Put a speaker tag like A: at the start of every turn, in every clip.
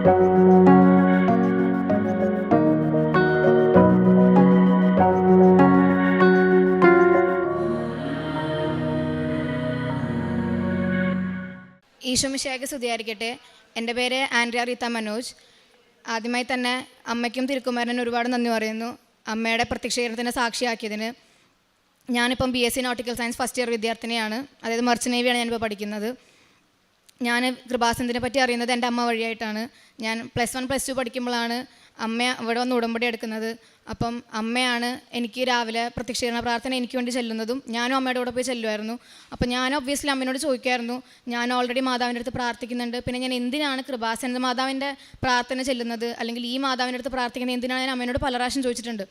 A: ഈശോ മിശിഹായ്ക്ക് സ്തുതിയായിരിക്കട്ടെ. എൻ്റെ പേര് ആൻഡ്രിയ റീത്ത മനോജ്. ആദ്യമായി തന്നെ അമ്മയ്ക്കും തിരുക്കുമാരനും ഒരുപാട് നന്ദി പറയുന്നു, അമ്മയുടെ പ്രത്യക്ഷീകരണത്തിന് സാക്ഷിയാക്കിയതിന്. ഞാനിപ്പം BSc nautical science first year വിദ്യാർത്ഥിനിയാണ്, അതായത് മർച്ചൻ്റ് നേവിയാണ് ഞാനിപ്പോൾ പഠിക്കുന്നത്. ഞാൻ കൃപാസനത്തിനെ പറ്റി അറിയുന്നത് എൻ്റെ അമ്മ വഴിയായിട്ടാണ്. ഞാൻ +1 +2 പഠിക്കുമ്പോഴാണ് അമ്മ ഇവിടെ വന്ന് ഉടമ്പടി എടുക്കുന്നത്. അപ്പം അമ്മയാണ് എനിക്ക് രാവിലെ പ്രത്യക്ഷീകരണ പ്രാർത്ഥന എനിക്ക് വേണ്ടി ചെല്ലുന്നതും ഞാനും അമ്മയുടെ കൂടെ പോയി ചെല്ലുമായിരുന്നു. അപ്പം ഞാൻ ഒബ്വിയസ്ലി അമ്മയോട് ചോദിക്കുമായിരുന്നു, ഞാൻ ഓൾറെഡി മാതാവിൻ്റെ അടുത്ത് പ്രാർത്ഥിക്കുന്നുണ്ട്, പിന്നെ ഞാൻ എന്തിനാണ് കൃപാസന മാതാവിൻ്റെ പ്രാർത്ഥന ചെല്ലുന്നത്, അല്ലെങ്കിൽ ഈ മാതാവിൻ്റെ അടുത്ത് പ്രാർത്ഥിക്കുന്നത് എന്തിനാണ്, ഞാൻ അമ്മയോട് പല പ്രാവശ്യം ചോദിച്ചിട്ടുണ്ട്.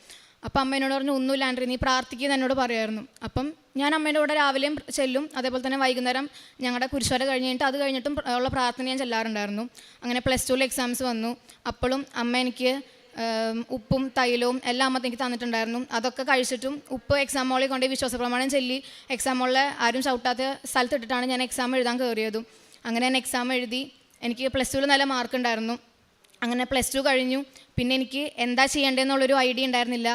A: അപ്പം അമ്മേനോട് പറഞ്ഞു, ഒന്നുമില്ലാണ്ട് നീ പ്രാർത്ഥിക്കുക എന്നോട് പറയുമായിരുന്നു. അപ്പം ഞാൻ അമ്മേൻ്റെ കൂടെ രാവിലെയും ചെല്ലും, അതേപോലെ തന്നെ വൈകുന്നേരം ഞങ്ങളുടെ കുരിശുവര കഴിഞ്ഞിട്ട് അത് കഴിഞ്ഞിട്ടും ഉള്ള പ്രാർത്ഥന ഞാൻ ചെല്ലാറുണ്ടായിരുന്നു. അങ്ങനെ +2 എക്സാംസ് വന്നു. അപ്പോഴും അമ്മ എനിക്ക് ഉപ്പും തൈലവും എല്ലാം അമ്മ എനിക്ക് തന്നിട്ടുണ്ടായിരുന്നു. അതൊക്കെ കഴിച്ചിട്ടും ഉപ്പ് എക്സാം ഹോളിൽ കൊണ്ട് വിശ്വാസപ്രമാണം ചൊല്ലി എക്സാം ഹോളിൽ ആരും ചവിട്ടാത്ത സ്ഥലത്തിട്ടിട്ടാണ് ഞാൻ എക്സാം എഴുതാൻ കയറിയതും. അങ്ങനെ ഞാൻ എക്സാം എഴുതി. എനിക്ക് +2 നല്ല മാർക്ക് ഉണ്ടായിരുന്നു. അങ്ങനെ +2 കഴിഞ്ഞു. പിന്നെ എനിക്ക് എന്താ ചെയ്യേണ്ടതെന്നുള്ളൊരു ഐഡിയ ഉണ്ടായിരുന്നില്ല.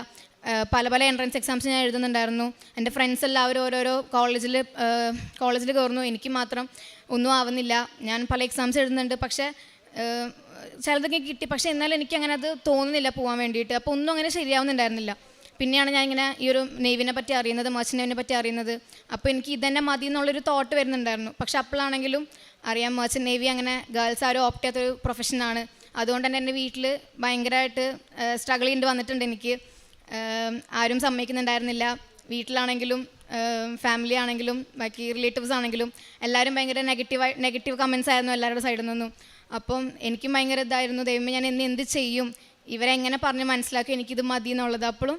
A: പല പല എൻട്രൻസ് എക്സാംസ് ഞാൻ എഴുതുന്നുണ്ടായിരുന്നു. എൻ്റെ ഫ്രണ്ട്സ് എല്ലാവരും ഓരോരോ കോളേജിൽ കയറുന്നു, എനിക്ക് മാത്രം ഒന്നും ആവുന്നില്ല. ഞാൻ പല എക്സാംസ് എഴുതുന്നുണ്ട്, പക്ഷേ ചിലതൊക്കെ കിട്ടി, പക്ഷേ എന്നാലും എനിക്ക് അങ്ങനെ അത് തോന്നുന്നില്ല പോകാൻ വേണ്ടിയിട്ട്. അപ്പോൾ ഒന്നും അങ്ങനെ ശരിയാവുന്നുണ്ടായിരുന്നില്ല. പിന്നെയാണ് ഞാൻ ഇങ്ങനെ ഈ ഒരു നേവിനെ പറ്റി അറിയുന്നത്, മർച്ചൻ്റ് നേവിനെ പറ്റി അറിയുന്നത്. അപ്പോൾ എനിക്ക് ഇതന്നെ മതി എന്നുള്ളൊരു തോട്ട് വരുന്നുണ്ടായിരുന്നു. പക്ഷെ അപ്പോഴാണെങ്കിലും അറിയാം, മർച്ചൻ്റ് നേവി അങ്ങനെ ഗേൾസ് ആരും ഓപ്റ്റ് ചെയ്യാത്തൊരു പ്രൊഫഷനാണ്. അതുകൊണ്ട് തന്നെ എൻ്റെ വീട്ടിൽ ഭയങ്കരമായിട്ട് സ്ട്രഗിൾ ചെയ്യേണ്ടി വന്നിട്ടുണ്ട്. എനിക്ക് ആരും സമ്മതിക്കുന്നുണ്ടായിരുന്നില്ല. വീട്ടിലാണെങ്കിലും ഫാമിലി ആണെങ്കിലും ബാക്കി റിലേറ്റീവ്സ് ആണെങ്കിലും എല്ലാവരും ഭയങ്കര നെഗറ്റീവ് കമൻസ് ആയിരുന്നു എല്ലാവരുടെ സൈഡിൽ നിന്നും. അപ്പം എനിക്കും ഭയങ്കര ഇതായിരുന്നു, ദൈവമേ ഞാൻ എന്ത് ചെയ്യും, ഇവരെങ്ങനെ പറഞ്ഞ് മനസ്സിലാക്കി എനിക്കിത് മതി എന്നുള്ളത്. അപ്പോഴും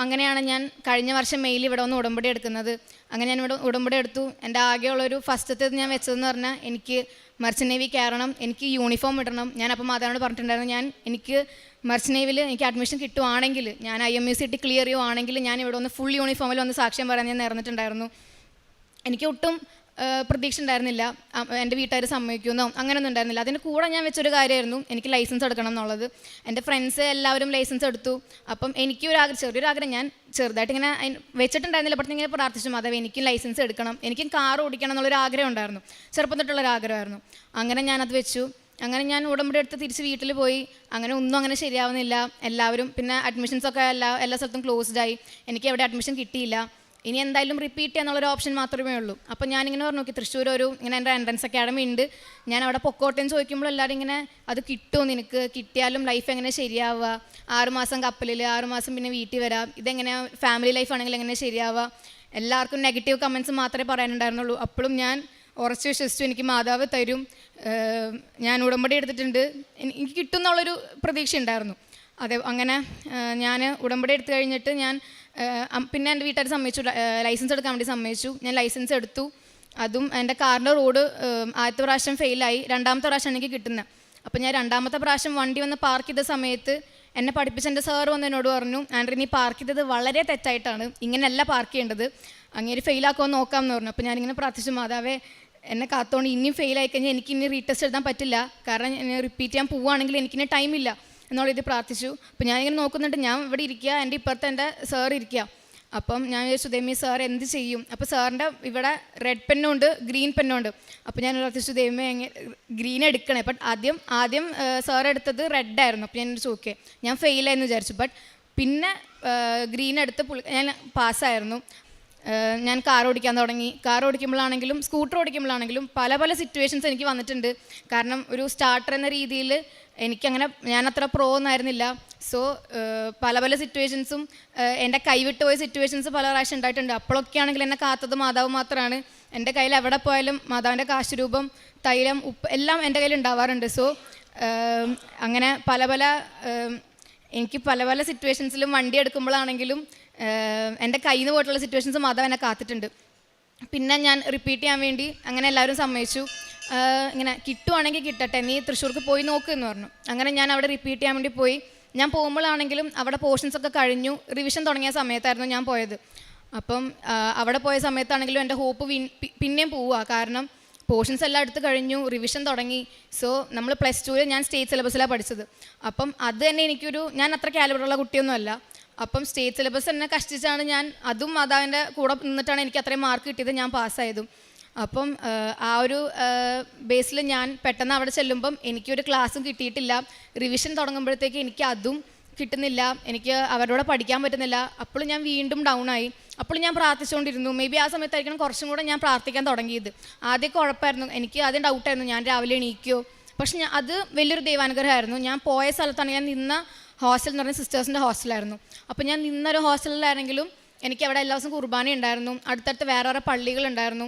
A: അങ്ങനെയാണ് ഞാൻ കഴിഞ്ഞ വർഷം മെയിൽ ഇവിടെ വന്ന് ഉടമ്പടി എടുക്കുന്നത്. അങ്ങനെ ഞാൻ ഇവിടെ ഉടമ്പടി എടുത്തു. എൻ്റെ ആകെയുള്ളൊരു ഫസ്റ്റത്തെ ഞാൻ വെച്ചതെന്ന് പറഞ്ഞാൽ, എനിക്ക് മർച്ചൻ്റ് നേവി കയറണം, എനിക്ക് യൂണിഫോം ഇടണം. ഞാൻ അപ്പം മാതാവിനോട് പറഞ്ഞിട്ടുണ്ടായിരുന്നു, എനിക്ക് മർച്ചൻ്റ് നേവിയിൽ എനിക്ക് അഡ്മിഷൻ കിട്ടുവാണെങ്കിൽ, ഞാൻ IMUCT ക്ലിയർ ചെയ്യുവാണെങ്കിൽ ഞാൻ ഇവിടെ വന്ന് ഫുൾ യൂണിഫോമിൽ വന്ന് സാക്ഷ്യം പറയാൻ ഞാൻ നേർന്നിട്ടുണ്ടായിരുന്നു. എനിക്ക് ഒട്ടും പ്രതീക്ഷ ഉണ്ടായിരുന്നില്ല എൻ്റെ വീട്ടുകാർ സമ്മതിക്കുമെന്നോ അങ്ങനെയൊന്നും ഉണ്ടായിരുന്നില്ല. അതിൻ്റെ കൂടെ ഞാൻ വെച്ചൊരു കാര്യമായിരുന്നു എനിക്ക് ലൈസൻസ് എടുക്കണം എന്നുള്ളത്. എൻ്റെ ഫ്രണ്ട്സ് എല്ലാവരും ലൈസൻസ് എടുത്തു. അപ്പം ചെറിയൊരു ആഗ്രഹം ഞാൻ ചെറുതായിട്ട് ഇങ്ങനെ വെച്ചിട്ടുണ്ടായിരുന്നില്ല. പക്ഷേ ഇങ്ങനെ പ്രാർത്ഥിച്ചു, മാതാവേ എനിക്കും ലൈസൻസ് എടുക്കണം, എനിക്കും കാർ ഓടിക്കണം എന്നുള്ളൊരു ആഗ്രഹം ഉണ്ടായിരുന്നു, ചെറുപ്പം തൊട്ടുള്ളൊരു ആഗ്രഹമായിരുന്നു. അങ്ങനെ ഞാനത് വെച്ചു. അങ്ങനെ ഞാൻ ഉടമ്പടി എടുത്ത് തിരിച്ച് വീട്ടിൽ പോയി. അങ്ങനെ ഒന്നും അങ്ങനെ ശരിയാവുന്നില്ല. എല്ലാവരും പിന്നെ അഡ്മിഷൻസൊക്കെ എല്ലാ സ്ഥലത്തും ക്ലോസ്ഡായി. എനിക്ക് എവിടെ അഡ്മിഷൻ കിട്ടിയില്ല. ഇനി എന്തായാലും റിപ്പീറ്റ് ചെയ്യാന്നുള്ളൊരു ഓപ്ഷൻ മാത്രമേ ഉള്ളൂ. അപ്പോൾ ഞാനിങ്ങനെ പറഞ്ഞു നോക്കി, തൃശ്ശൂർ ഇങ്ങനെ എൻ്റെ എൻട്രൻസ് അക്കാഡമി ഉണ്ട്, ഞാൻ അവിടെ പൊക്കോട്ടേന്ന് ചോദിക്കുമ്പോൾ എല്ലാവരും ഇങ്ങനെ, അത് കിട്ടുമോ നിനക്ക്, കിട്ടിയാലും ലൈഫ് എങ്ങനെ ശരിയാവുക, 6 മാസം കപ്പലിൽ, 6 മാസം പിന്നെ വീട്ടിൽ വരാം, ഇതെങ്ങനെയാണ് ഫാമിലി ലൈഫ് ആണെങ്കിൽ എങ്ങനെ ശരിയാവുക, എല്ലാവർക്കും നെഗറ്റീവ് കമൻസ് മാത്രമേ പറയാനുണ്ടായിരുന്നുള്ളൂ. അപ്പോഴും ഞാൻ ഉറച്ചു വിശ്വസിച്ചു, എനിക്ക് മാതാവ് തരും, ഞാൻ ഉടമ്പടി എടുത്തിട്ടുണ്ട്, എനിക്ക് കിട്ടും എന്നുള്ളൊരു പ്രതീക്ഷ ഉണ്ടായിരുന്നു. അങ്ങനെ ഞാൻ ഉടമ്പടി എടുത്തു കഴിഞ്ഞിട്ട് ഞാൻ പിന്നെ എൻ്റെ വീട്ടുകാർ സമ്മതിച്ചു, ലൈസൻസ് എടുക്കാൻ വേണ്ടി സമ്മതിച്ചു. ഞാൻ ലൈസൻസ് എടുത്തു. അതും എൻ്റെ കാറിൻ്റെ റോഡ് ആദ്യത്തെ പ്രാവശ്യം ഫെയിലായി, 2ാമത്തെ പ്രാവശ്യം എനിക്ക് കിട്ടുന്നത്. അപ്പോൾ ഞാൻ 2ാമത്തെ പ്രാവശ്യം വണ്ടി വന്ന് പാർക്ക് ചെയ്ത സമയത്ത് എന്നെ പഠിപ്പിച്ച എൻ്റെ സാർ വന്ന് എന്നോട് പറഞ്ഞു, ആൻഡ്രി നീ പാർക്ക് ചെയ്തത് വളരെ തെറ്റായിട്ടാണ്, ഇങ്ങനെയല്ല പാർക്ക് ചെയ്യേണ്ടത്, അങ്ങനെ ഫെയിലാക്കുമെന്ന് നോക്കാമെന്ന് പറഞ്ഞു. അപ്പോൾ ഞാനിങ്ങനെ പ്രാർത്ഥിച്ചു, മാതാവേ എന്നെ കാത്തോണ്ട് ഇനിയും ഫെയിലായി കഴിഞ്ഞാൽ എനിക്കിനി റീടെസ്റ്റ് എഴുതാൻ പറ്റില്ല, കാരണം റിപ്പീറ്റ് ചെയ്യാൻ പോവുകയാണെങ്കിൽ എനിക്കിനി ടൈമില്ല എന്നുള്ള ഇത് പ്രാർത്ഥിച്ചു. അപ്പോൾ ഞാനിങ്ങനെ നോക്കുന്നുണ്ട്, ഞാൻ ഇവിടെ ഇരിക്കുക, എൻ്റെ ഇപ്പുറത്ത് എൻ്റെ സാർ ഇരിക്കുക. അപ്പം ഞാൻ ചോദിച്ചു, ദൈവമേ സാർ എന്ത് ചെയ്യും? അപ്പോൾ സാറിൻ്റെ ഇവിടെ റെഡ് പെന്നുണ്ട്, ഗ്രീൻ പെന്നുണ്ട്. അപ്പോൾ ഞാൻ പ്രാർത്ഥിച്ചു, ദൈവമേ ഗ്രീൻ എടുക്കണേ. ബട്ട് ആദ്യം സാർ എടുത്തത് റെഡായിരുന്നു. അപ്പോൾ ഞാൻ ചോദിക്കേ ഞാൻ ഫെയിലായെന്ന് വിചാരിച്ചു. ബട്ട് പിന്നെ ഗ്രീൻ എടുത്ത് ഞാൻ പാസ്സായിരുന്നു. ഞാൻ കാർ ഓടിക്കാൻ തുടങ്ങി. കാർ ഓടിക്കുമ്പോഴാണെങ്കിലും സ്കൂട്ടർ ഓടിക്കുമ്പോഴാണെങ്കിലും പല പല സിറ്റുവേഷൻസ് എനിക്ക് വന്നിട്ടുണ്ട്. കാരണം ഒരു സ്റ്റാർട്ടർ എന്ന രീതിയിൽ ഞാൻ അത്ര പ്രോ ഒന്നായിരുന്നില്ല. സോ പല പല സിറ്റുവേഷൻസും എൻ്റെ കൈവിട്ട് പോയ സിറ്റുവേഷൻസ് പല പ്രാവശ്യം ഉണ്ടായിട്ടുണ്ട്. അപ്പോഴൊക്കെ ആണെങ്കിൽ എന്നെ കാത്തത് മാതാവ് മാത്രമാണ്. എൻ്റെ കയ്യിൽ എവിടെ പോയാലും മാതാവിൻ്റെ കാശുരൂപം, തൈലം, ഉപ്പ് എല്ലാം എൻ്റെ കയ്യിൽ ഉണ്ടാവാറുണ്ട്. സോ അങ്ങനെ എനിക്ക് പല പല സിറ്റുവേഷൻസിലും വണ്ടി എടുക്കുമ്പോഴാണെങ്കിലും എൻ്റെ കയ്യിൽ നിന്ന് പോയിട്ടുള്ള സിറ്റുവേഷൻസ് മാതാവ് എന്നെ കാത്തിട്ടുണ്ട്. പിന്നെ ഞാൻ റിപ്പീറ്റ് ചെയ്യാൻ വേണ്ടി അങ്ങനെ എല്ലാവരും സമ്മതിച്ചു. ഇങ്ങനെ കിട്ടുവാണെങ്കിൽ കിട്ടട്ടെ, നീ തൃശ്ശൂർക്ക് പോയി നോക്ക് എന്ന് പറഞ്ഞു. അങ്ങനെ ഞാൻ അവിടെ റിപ്പീറ്റ് ചെയ്യാൻ വേണ്ടി പോയി. ഞാൻ പോകുമ്പോഴാണെങ്കിലും അവിടെ പോർഷൻസൊക്കെ കഴിഞ്ഞു, റിവിഷൻ തുടങ്ങിയ സമയത്തായിരുന്നു ഞാൻ പോയത്. അപ്പം അവിടെ പോയ സമയത്താണെങ്കിലും എൻ്റെ ഹോപ്പ് പിന്നെയും പോവുക. കാരണം പോർഷൻസ് എല്ലാം എടുത്ത് കഴിഞ്ഞു, റിവിഷൻ തുടങ്ങി. സോ നമ്മൾ +2 ഞാൻ സ്റ്റേറ്റ് സിലബസിലാണ് പഠിച്ചത്. അപ്പം അത് തന്നെ ഞാൻ അത്ര കാലിബറുള്ള കുട്ടിയൊന്നുമല്ല. അപ്പം സ്റ്റേറ്റ് സിലബസ് തന്നെ കഷ്ടിച്ചാണ് ഞാൻ അതും മാതാവിൻ്റെ കൂടെ നിന്നിട്ടാണ് എനിക്ക് അത്രയും മാർക്ക് കിട്ടിയത്, ഞാൻ പാസ്സായതും. അപ്പം ആ ഒരു ബേസിൽ ഞാൻ പെട്ടെന്ന് അവിടെ ചെല്ലുമ്പം എനിക്കൊരു ക്ലാസ്സും കിട്ടിയിട്ടില്ല. റിവിഷൻ തുടങ്ങുമ്പോഴത്തേക്ക് എനിക്ക് അതും കിട്ടുന്നില്ല, എനിക്ക് അവരോട് പഠിക്കാൻ പറ്റുന്നില്ല. അപ്പോൾ ഞാൻ വീണ്ടും ഡൗൺ ആയി. അപ്പോൾ ഞാൻ പ്രാർത്ഥിച്ചുകൊണ്ടിരുന്നു. മേ ബി ആ സമയത്തായിരിക്കണം കുറച്ചും കൂടെ ഞാൻ പ്രാർത്ഥിക്കാൻ തുടങ്ങിയത്. ആദ്യം കുഴപ്പമായിരുന്നു, എനിക്ക് ആദ്യം ഡൗട്ടായിരുന്നു ഞാൻ രാവിലെ എണീക്കുമോ. പക്ഷെ അത് വലിയൊരു ദൈവാനുഗ്രഹമായിരുന്നു. ഞാൻ പോയ സ്ഥലത്താണ്, ഞാൻ നിന്ന ഹോസ്റ്റൽ എന്ന് പറഞ്ഞാൽ സിസ്റ്റേഴ്സിൻ്റെ ഹോസ്റ്റലായിരുന്നു. അപ്പോൾ ഞാൻ നിന്നൊരു ഹോസ്റ്റലിലാണെങ്കിലും എനിക്ക് അവിടെ എല്ലാ ദിവസവും കുർബാന ഉണ്ടായിരുന്നു. അടുത്തടുത്ത് വേറെ പള്ളികളുണ്ടായിരുന്നു.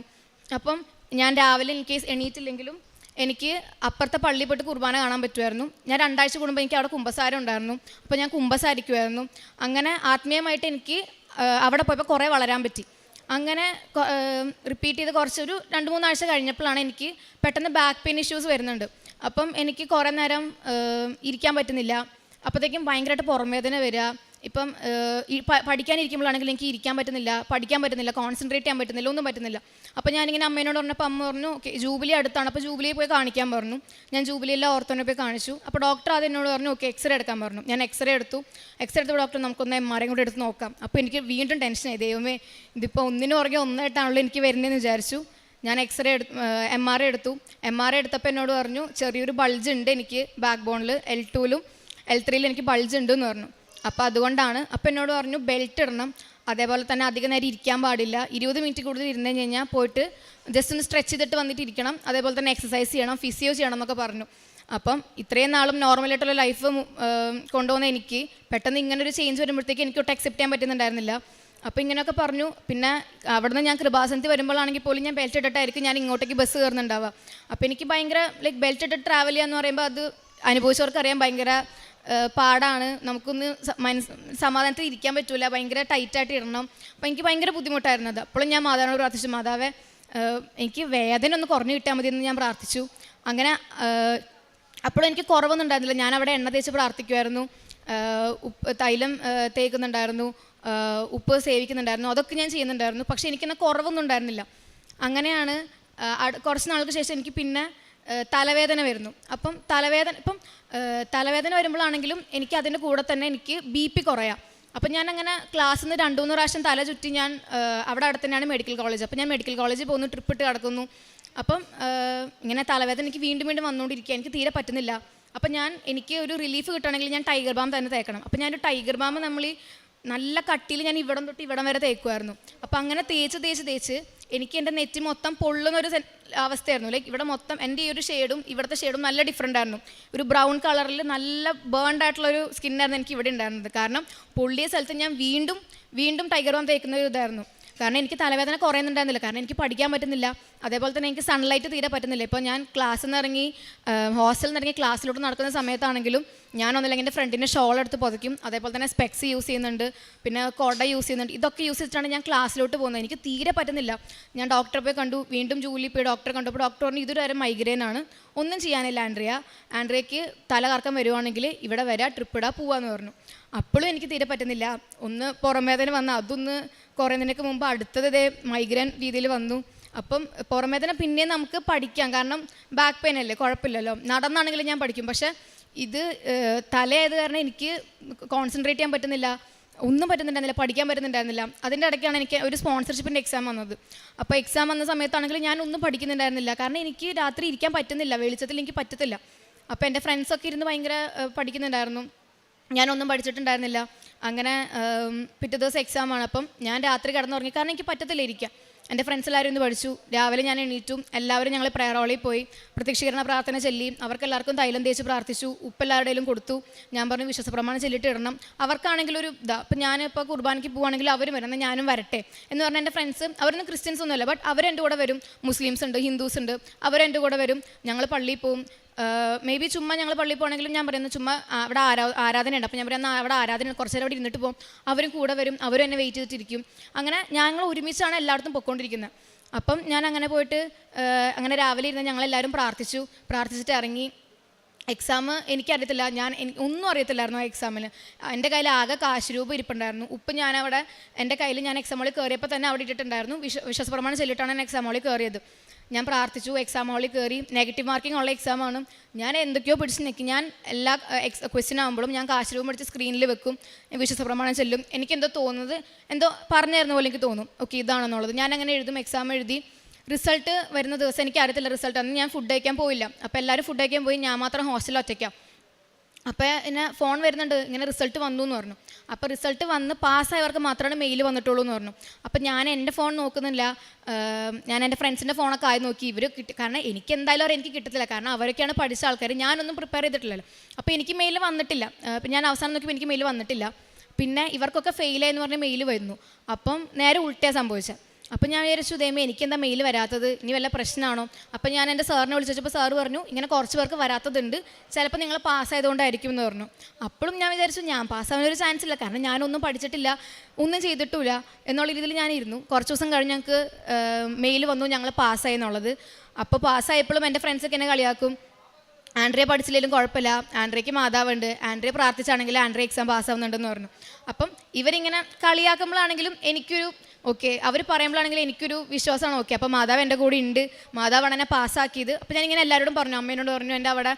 A: അപ്പം ഞാൻ രാവിലെ ഇൻ കേസ് എണീറ്റില്ലെങ്കിലും എനിക്ക് അപ്പുറത്തെ പള്ളിയിൽ പോയിട്ട് കുർബാന കാണാൻ പറ്റുമായിരുന്നു. ഞാൻ 2 ആഴ്ച കൂടുമ്പോൾ എനിക്ക് അവിടെ കുമ്പസാരം ഉണ്ടായിരുന്നു. അപ്പോൾ ഞാൻ കുമ്പസാരിക്കുമായിരുന്നു. അങ്ങനെ ആത്മീയമായിട്ട് എനിക്ക് അവിടെ പോയപ്പോൾ കുറേ വളരാൻ പറ്റി. അങ്ങനെ റിപ്പീറ്റ് ചെയ്ത് കുറച്ചൊരു 2-3 ആഴ്ച കഴിഞ്ഞപ്പോഴാണ് എനിക്ക് പെട്ടെന്ന് ബാക്ക് പെയിൻ ഇഷ്യൂസ് വരുന്നുണ്ട്. അപ്പം എനിക്ക് കുറേ നേരം ഇരിക്കാൻ പറ്റുന്നില്ല. അപ്പോഴത്തേക്കും ഭയങ്കരമായിട്ട് പുറംവേദന വരിക. ഇപ്പം പഠിക്കാനിരിക്കുമ്പോഴാണെങ്കിൽ എനിക്ക് ഇരിക്കാൻ പറ്റുന്നില്ല, പഠിക്കാൻ പറ്റുന്നില്ല, കോൺസെൻട്രേറ്റ് ചെയ്യാൻ പറ്റുന്നില്ല, ഒന്നും പറ്റുന്നില്ല. അപ്പോൾ ഞാനിങ്ങനെ അമ്മേനോട് പറഞ്ഞപ്പോൾ അമ്മ പറഞ്ഞു ഓക്കെ ജൂബിലി അടുത്താണ്, അപ്പോൾ ജൂബിലിയിൽ പോയി കാണിക്കാൻ പറഞ്ഞു. ഞാൻ ജൂബിലിയിലെ ഓർത്തോനെ പോയി കാണിച്ചു. അപ്പോൾ ഡോക്ടർ ആദ്യം എന്നോട് പറഞ്ഞു ഓക്കെ എക്സ്റേ എടുക്കാൻ പറഞ്ഞു. ഞാൻ എക്സ്റേ എടുത്തു. ഡോക്ടർ നമുക്കൊന്ന് MRI കൂടെ എടുത്ത് നോക്കാം. അപ്പോൾ എനിക്ക് വീണ്ടും ടെൻഷനായി, ദൈവമേ ഇതിപ്പോൾ ഒന്നിനു പുറകെ ഒന്നായിട്ടാണല്ലോ എനിക്ക് വരുന്നതെന്ന് വിചാരിച്ചു. ഞാൻ MRI എടുത്തു. MRI എടുത്തപ്പോൾ എന്നോട് പറഞ്ഞു ചെറിയൊരു ബൾജ് ഉണ്ട് എനിക്ക് ബാക്ക് ബോണിൽ, L2-ലും L3-ലും എനിക്ക് ബൾജ് ഉണ്ട് എന്ന് പറഞ്ഞു. അപ്പോൾ അതുകൊണ്ടാണ്. അപ്പോൾ എന്നോട് പറഞ്ഞു ബെൽറ്റ് ഇടണം, അതേപോലെ തന്നെ അധികം നേരം ഇരിക്കാൻ പാടില്ല, 20 മിനിറ്റ് കൂടുതൽ ഇരുന്ന് കഴിഞ്ഞാൽ പോയിട്ട് ജസ്റ്റ് ഒന്ന് സ്ട്രെച്ച് ചെയ്തിട്ട് വന്നിട്ട് ഇരിക്കണം, അതേപോലെ തന്നെ എക്സസൈസ് ചെയ്യണം, ഫിസിയോ ചെയ്യണം എന്നൊക്കെ പറഞ്ഞു. അപ്പം ഇത്രയും നാളും നോർമലായിട്ടുള്ള ലൈഫ് കൊണ്ടുപോകുന്ന എനിക്ക് പെട്ടെന്ന് ഇങ്ങനൊരു ചേഞ്ച് വരുമ്പോഴത്തേക്ക് എനിക്ക് ഒട്ടും അക്സെപ്റ്റ് ചെയ്യാൻ പറ്റുന്നുണ്ടായിരുന്നില്ല. അപ്പോൾ ഇങ്ങനെയൊക്കെ പറഞ്ഞു. പിന്നെ അവിടുന്ന് ഞാൻ കൃപാസനത്തിൽ വരുമ്പോഴാണെങ്കിൽ പോലും ഞാൻ ബെൽറ്റ് ഇട്ടിട്ടായിരിക്കും ഞാൻ ഇങ്ങോട്ടേക്ക് ബസ് കയറുന്നുണ്ടാവുക. അപ്പോൾ എനിക്ക് ഭയങ്കര ബെൽറ്റ് ഇട്ടിട്ട് ട്രാവൽ ചെയ്യാന്ന് പറയുമ്പോൾ അത് അനുഭവിച്ചവർക്കറിയാൻ ഭയങ്കര പാടാണ്. നമുക്കൊന്ന് സമാധാനത്തിൽ ഇരിക്കാൻ പറ്റില്ല, ഭയങ്കര ടൈറ്റായിട്ട് ഇടണം. അപ്പോൾ എനിക്ക് ഭയങ്കര ബുദ്ധിമുട്ടായിരുന്നത്. അപ്പോഴും ഞാൻ മാതാവിനോട് പ്രാർത്ഥിച്ചു, മാതാവേ എനിക്ക് വേദന ഒന്ന് കുറഞ്ഞു കിട്ടിയാൽ മതി എന്ന് ഞാൻ പ്രാർത്ഥിച്ചു. അങ്ങനെ അപ്പോഴും എനിക്ക് കുറവൊന്നും ഉണ്ടായിരുന്നില്ല. ഞാൻ അവിടെ എണ്ണ തേച്ച് പ്രാർത്ഥിക്കുമായിരുന്നു, തൈലം തേക്കുന്നുണ്ടായിരുന്നു, ഉപ്പ് സേവിക്കുന്നുണ്ടായിരുന്നു, അതൊക്കെ ഞാൻ ചെയ്യുന്നുണ്ടായിരുന്നു. പക്ഷേ എനിക്കെന്നാൽ കുറവൊന്നും ഉണ്ടായിരുന്നില്ല. അങ്ങനെയാണ് കുറച്ച് നാൾക്ക് ശേഷം എനിക്ക് പിന്നെ തലവേദന വരുന്നു. അപ്പം തലവേദന വരുമ്പോഴാണെങ്കിലും എനിക്ക് അതിൻ്റെ കൂടെ തന്നെ എനിക്ക് BP കുറയാം. അപ്പം ഞാൻ അങ്ങനെ ക്ലാസ്സിൽ നിന്ന് 2-3 പ്രാവശ്യം തല ചുറ്റി ഞാൻ അവിടെ തന്നെയാണ് മെഡിക്കൽ കോളേജ്. അപ്പം ഞാൻ മെഡിക്കൽ കോളേജിൽ പോകുന്നു, ട്രിപ്പ് ഇട്ട് കിടക്കുന്നു. അപ്പം ഇങ്ങനെ തലവേദന എനിക്ക് വീണ്ടും വന്നുകൊണ്ടിരിക്കുക, എനിക്ക് തീരെ പറ്റുന്നില്ല. അപ്പം എനിക്ക് ഒരു റിലീഫ് കിട്ടണമെങ്കിൽ ഞാൻ ടൈഗർ ബാം തന്നെ തേക്കണം. അപ്പം ഞാനൊരു ടൈഗർ ബാം നമ്മൾ നല്ല കട്ടിയിൽ ഞാൻ ഇവിടം തൊട്ട് ഇവിടം വരെ തേക്കുമായിരുന്നു. അപ്പം അങ്ങനെ തേച്ച് എനിക്ക് എൻ്റെ നെറ്റി മൊത്തം പൊള്ളുന്നൊരു അവസ്ഥയായിരുന്നു. ലൈക്ക് ഇവിടെ മൊത്തം എൻ്റെ ഈ ഒരു ഷെയ്ഡും ഇവിടുത്തെ ഷെയ്ഡും നല്ല ഡിഫറെൻ്റ് ആയിരുന്നു. ഒരു ബ്രൗൺ കളറിൽ നല്ല ബേൺഡ് ആയിട്ടുള്ളൊരു സ്കിന്നായിരുന്നു എനിക്ക് ഇവിടെ ഉണ്ടായിരുന്നത്. കാരണം പൊള്ളിയ സ്ഥലത്ത് ഞാൻ വീണ്ടും ടൈഗർ ബാം തേക്കുന്ന ഒരു ഇതായിരുന്നു. കാരണം എനിക്ക് തലവേദന കുറയുന്നുണ്ടായിരുന്നില്ല, കാരണം എനിക്ക് പഠിക്കാൻ പറ്റുന്നില്ല, അതേപോലെ തന്നെ എനിക്ക് സൺലൈറ്റ് തീരെ പറ്റുന്നില്ല. ഇപ്പോൾ ഞാൻ ക്ലാസ്സിൽ നിന്ന് ഇറങ്ങി ഹോസ്റ്റലിൽ നിന്ന് ഇറങ്ങി ക്ലാസ്സിലോട്ട് നടക്കുന്ന സമയത്താണെങ്കിലും ഞാനൊന്നില്ലെങ്കിൽ എൻ്റെ ഫ്രണ്ടിൻ്റെ ഷോൾ എടുത്ത് പുതയ്ക്കും, അതേപോലെ തന്നെ സ്പെക്സ് യൂസ് ചെയ്യുന്നുണ്ട്, പിന്നെ കൊട യൂസ് ചെയ്യുന്നുണ്ട്. ഇതൊക്കെ യൂസ് ചെയ്തിട്ടാണ് ഞാൻ ക്ലാസ്സിലോട്ട് പോകുന്നത്. എനിക്ക് തീരെ പറ്റുന്നില്ല. ഞാൻ ഡോക്ടറെ പോയി കണ്ടു, വീണ്ടും ജൂലിയിൽ പോയി ഡോക്ടറെ കണ്ടു. അപ്പോൾ ഡോക്ടർ പറഞ്ഞു ഇതൊരു തരം മൈഗ്രെയിൻ ആണ്, ഒന്നും ചെയ്യാനില്ല ആൻഡ്രിയയ്ക്ക് തല കറക്കം വരുവാണെങ്കിൽ ഇവിടെ വരാം, ട്രിപ്പ് ഇടാൻ പോവാന്ന് പറഞ്ഞു. അപ്പോഴും എനിക്ക് തീരെ പറ്റുന്നില്ല. ഒന്ന് പുറംവേദന വന്ന് അതൊന്ന് കുറയുന്നതിനൊക്കെ മുമ്പ് അടുത്തത് ഇതേ മൈഗ്രെയിൻ രീതിയിൽ വന്നു. അപ്പം പുറംവേദന പിന്നെയും നമുക്ക് പഠിക്കാം, കാരണം ബാക്ക് പെയിൻ അല്ലേ, കുഴപ്പമില്ലല്ലോ, നടന്നാണെങ്കിലും ഞാൻ പഠിക്കും. പക്ഷേ ഇത് തലയായത് കാരണം എനിക്ക് കോൺസെൻട്രേറ്റ് ചെയ്യാൻ പറ്റുന്നില്ല, ഒന്നും പറ്റുന്നുണ്ടായിരുന്നില്ല, പഠിക്കാൻ പറ്റുന്നുണ്ടായിരുന്നില്ല. അതിൻ്റെ ഇടയ്ക്കാണ് എനിക്ക് ഒരു സ്പോൺസർഷിപ്പിൻ്റെ എക്സാം വന്നത്. അപ്പോൾ എക്സാം വന്ന സമയത്താണെങ്കിൽ ഞാൻ ഒന്നും പഠിക്കുന്നുണ്ടായിരുന്നില്ല, കാരണം എനിക്ക് രാത്രി ഇരിക്കാൻ പറ്റുന്നില്ല, വെളിച്ചത്തിൽ എനിക്ക് പറ്റത്തില്ല. അപ്പോൾ എൻ്റെ ഫ്രണ്ട്സൊക്കെ ഇരുന്ന് ഭയങ്കര പഠിക്കുന്നുണ്ടായിരുന്നു, ഞാനൊന്നും പഠിച്ചിട്ടുണ്ടായിരുന്നില്ല. അങ്ങനെ പിറ്റേ ദിവസം എക്സാമാണ്. അപ്പം ഞാൻ രാത്രി കിടന്നുറങ്ങി, കാരണം എനിക്ക് പറ്റത്തില്ല ഇരിക്കുക. എൻ്റെ ഫ്രണ്ട്സ് എല്ലാവരും ഇന്ന് പഠിച്ചു. രാവിലെ ഞാൻ എണീറ്റു, എല്ലാവരും ഞങ്ങൾ പ്രയർ ഹാളിൽ പോയി പ്രത്യക്ഷീകരണ പ്രാർത്ഥന ചൊല്ലി. അവർക്കെല്ലാവർക്കും തൈലം തേച്ച് പ്രാർത്ഥിച്ചു, ഉപ്പെല്ലാവരുടെയും കൊടുത്തു. ഞാൻ പറഞ്ഞു വിശ്വാസപ്രമാണം ചൊല്ലിട്ട് ഇടണം. അവർക്കാണെങ്കിൽ ഒരു അപ്പം ഞാനിപ്പോൾ കുർബാനയ്ക്ക് പോവുകയാണെങ്കിൽ അവരും വരണം, എന്നാൽ ഞാനും വരട്ടെ എന്ന് പറഞ്ഞാൽ എൻ്റെ ഫ്രണ്ട്സ് അവരൊന്നും ക്രിസ്ത്യൻസ് ഒന്നുമല്ല, ബട്ട് അവരെൻ്റെ കൂടെ വരും. മുസ്ലിംസ് ഉണ്ട്, ഹിന്ദുസ് ഉണ്ട്, അവരെൻ്റെ കൂടെ വരും. ഞങ്ങൾ പള്ളിയിൽ പോവും. മേ ബി ചുമ്മാ ഞങ്ങൾ പള്ളിയിൽ പോകണമെങ്കിലും ഞാൻ പറയുന്നത് ചുമ്മാ അവിടെ ആരാധനയുണ്ട്, അപ്പോൾ ഞാൻ പറയുന്നത് അവിടെ ആരാധന കുറച്ച് നേരം അവിടെ ഇരുന്നിട്ട് പോകും. അവരും കൂടെ വരും, അവരും എന്നെ വെയിറ്റ് ചെയ്തിട്ടിരിക്കും. അങ്ങനെ ഞങ്ങൾ ഒരുമിച്ചാണ് എല്ലായിടത്തും പൊയ്ക്കൊണ്ടിരിക്കുന്നത്. അപ്പം ഞാൻ അങ്ങനെ പോയിട്ട് അങ്ങനെ രാവിലെ ഇരുന്ന് ഞങ്ങളെല്ലാവരും പ്രാർത്ഥിച്ചിട്ട് ഇറങ്ങി. എക്സാം എനിക്കറിയത്തില്ല, ഒന്നും അറിയത്തില്ലായിരുന്നു ആ എക്സാമിന്. എൻ്റെ കയ്യിൽ ആകെ കാശ് രൂപ ഇരിപ്പുണ്ടായിരുന്നു. ഉപ്പ് ഞാനവിടെ എൻ്റെ കയ്യിൽ ഞാൻ എക്സാം ഹോളിൽ കയറിയപ്പോൾ തന്നെ അവിടെ ഇട്ടിട്ടുണ്ടായിരുന്നു. വിശ്വാസപ്രമാണം ചൊല്ലിയിട്ടാണ് ഞാൻ എക്സാം ഹോളിൽ കയറിയത്. ഞാൻ പ്രാർത്ഥിച്ചു, എക്സാം ഹോളിൽ കയറി. നെഗറ്റീവ് മാർക്കിംഗ് ഉള്ള എക്സാമാണ്. ഞാൻ എന്തൊക്കെയോ പിടിച്ച് നിൽക്കും. ഞാൻ എല്ലാ ക്വസ്റ്റ്യൻ ആകുമ്പോഴും ഞാൻ കാശ് രൂപ പിടിച്ച് സ്ക്രീനിൽ വെക്കും, വിശ്വാസപ്രമാണം ചൊല്ലും. എനിക്കെന്തോ തോന്നുന്നത് എന്തോ പറഞ്ഞു തരുന്ന പോലെ എനിക്ക് തോന്നും, ഓക്കെ ഇതാണെന്നുള്ളത്. ഞാൻ അങ്ങനെ എഴുതും, എക്സാം എഴുതി. റിസൾട്ട് വരുന്ന ദിവസം എനിക്ക് അറിയത്തില്ല റിസൾട്ട്. അന്ന് ഞാൻ ഫുഡ് കഴിക്കാൻ പോയില്ല. അപ്പോൾ എല്ലാവരും ഫുഡ് കഴിക്കാൻ പോയി, ഞാൻ മാത്രം ഹോസ്റ്റലിൽ ഒറ്റയ്ക്കാം. അപ്പോൾ എന്നെ ഫോൺ വരുന്നുണ്ട്, ഇങ്ങനെ റിസൾട്ട് വന്നു എന്ന് പറഞ്ഞു. അപ്പോൾ റിസൾട്ട് വന്ന് പാസ്സായവർക്ക് മാത്രമാണ് മെയിൽ വന്നിട്ടുള്ളൂ എന്ന് പറഞ്ഞു. അപ്പോൾ ഞാൻ എൻ്റെ ഫോൺ നോക്കുന്നില്ല, ഞാൻ എൻ്റെ ഫ്രണ്ട്സിൻ്റെ ഫോണൊക്കെ ആയി നോക്കി. ഇവർ കിട്ടി, കാരണം എനിക്ക് എന്തായാലും എനിക്ക് കിട്ടത്തില്ല, കാരണം അവരൊക്കെയാണ് പഠിച്ച ആൾക്കാർ, ഞാനൊന്നും പ്രിപ്പയർ ചെയ്തിട്ടില്ലല്ലോ. അപ്പോൾ എനിക്ക് മെയിൽ വന്നിട്ടില്ല. അപ്പം ഞാൻ അവസാനം നോക്കിയപ്പോൾ എനിക്ക് മെയിൽ വന്നിട്ടില്ല. പിന്നെ ഇവർക്കൊക്കെ ഫെയിലായെന്ന് പറഞ്ഞ് മെയിൽ വരുന്നു. അപ്പം നേരെ ഉൾട്ടയാണ് സംഭവിച്ചത്. അപ്പം ഞാൻ വിചാരിച്ചു, ദൈവമേ എനിക്കെന്താ മെയിൽ വരാത്തത്, ഇനി വല്ല പ്രശ്നമാണോ? അപ്പം ഞാൻ എൻ്റെ സാറിനെ വിളിച്ചപ്പോൾ സാറ് പറഞ്ഞു, ഇങ്ങനെ കുറച്ച് പേർക്ക് വരാത്തതുണ്ട്, ചിലപ്പോൾ നിങ്ങൾ പാസ്സായതുകൊണ്ടായിരിക്കും എന്ന് പറഞ്ഞു. അപ്പോഴും ഞാൻ വിചാരിച്ചു ഞാൻ പാസ്സാവാനൊരു ചാൻസ് ഇല്ല, കാരണം ഞാനൊന്നും പഠിച്ചിട്ടില്ല, ഒന്നും ചെയ്തിട്ടില്ല എന്നുള്ള രീതിയിൽ ഞാനിരുന്നു. കുറച്ച് ദിവസം കഴിഞ്ഞ് ഞങ്ങൾക്ക് മെയിൽ വന്നു ഞങ്ങൾ പാസ്സായി എന്നുള്ളത്. അപ്പോൾ പാസ്സായപ്പോഴും എൻ്റെ ഫ്രണ്ട്സൊക്കെ എന്നെ കളിയാക്കും, ആൻഡ്രിയ പഠിച്ചില്ലെങ്കിലും കുഴപ്പമില്ല, ആൻഡ്രിയയ്ക്ക് മാതാവുണ്ട്, ആൻഡ്രിയ പ്രാർത്ഥിച്ചാണെങ്കിൽ ആൻഡ്രിയ എക്സാം പാസ്സാവുന്നുണ്ടെന്ന് പറഞ്ഞു. അപ്പം ഇവരിങ്ങനെ കളിയാക്കുമ്പോഴാണെങ്കിലും എനിക്കൊരു ഓക്കെ, അവർ പറയുമ്പോഴാണെങ്കിലും എനിക്കൊരു വിശ്വാസമാണ്, ഓക്കെ അപ്പോൾ മാതാവ് എൻ്റെ കൂടെ ഉണ്ട്, മാതാവാണ് എന്നെ പാസ്സാക്കിയത്. അപ്പോൾ ഞാനിങ്ങനെ എല്ലാവരോടും പറഞ്ഞു, അമ്മേനോട് പറഞ്ഞു, എൻ്റെ അവിടെ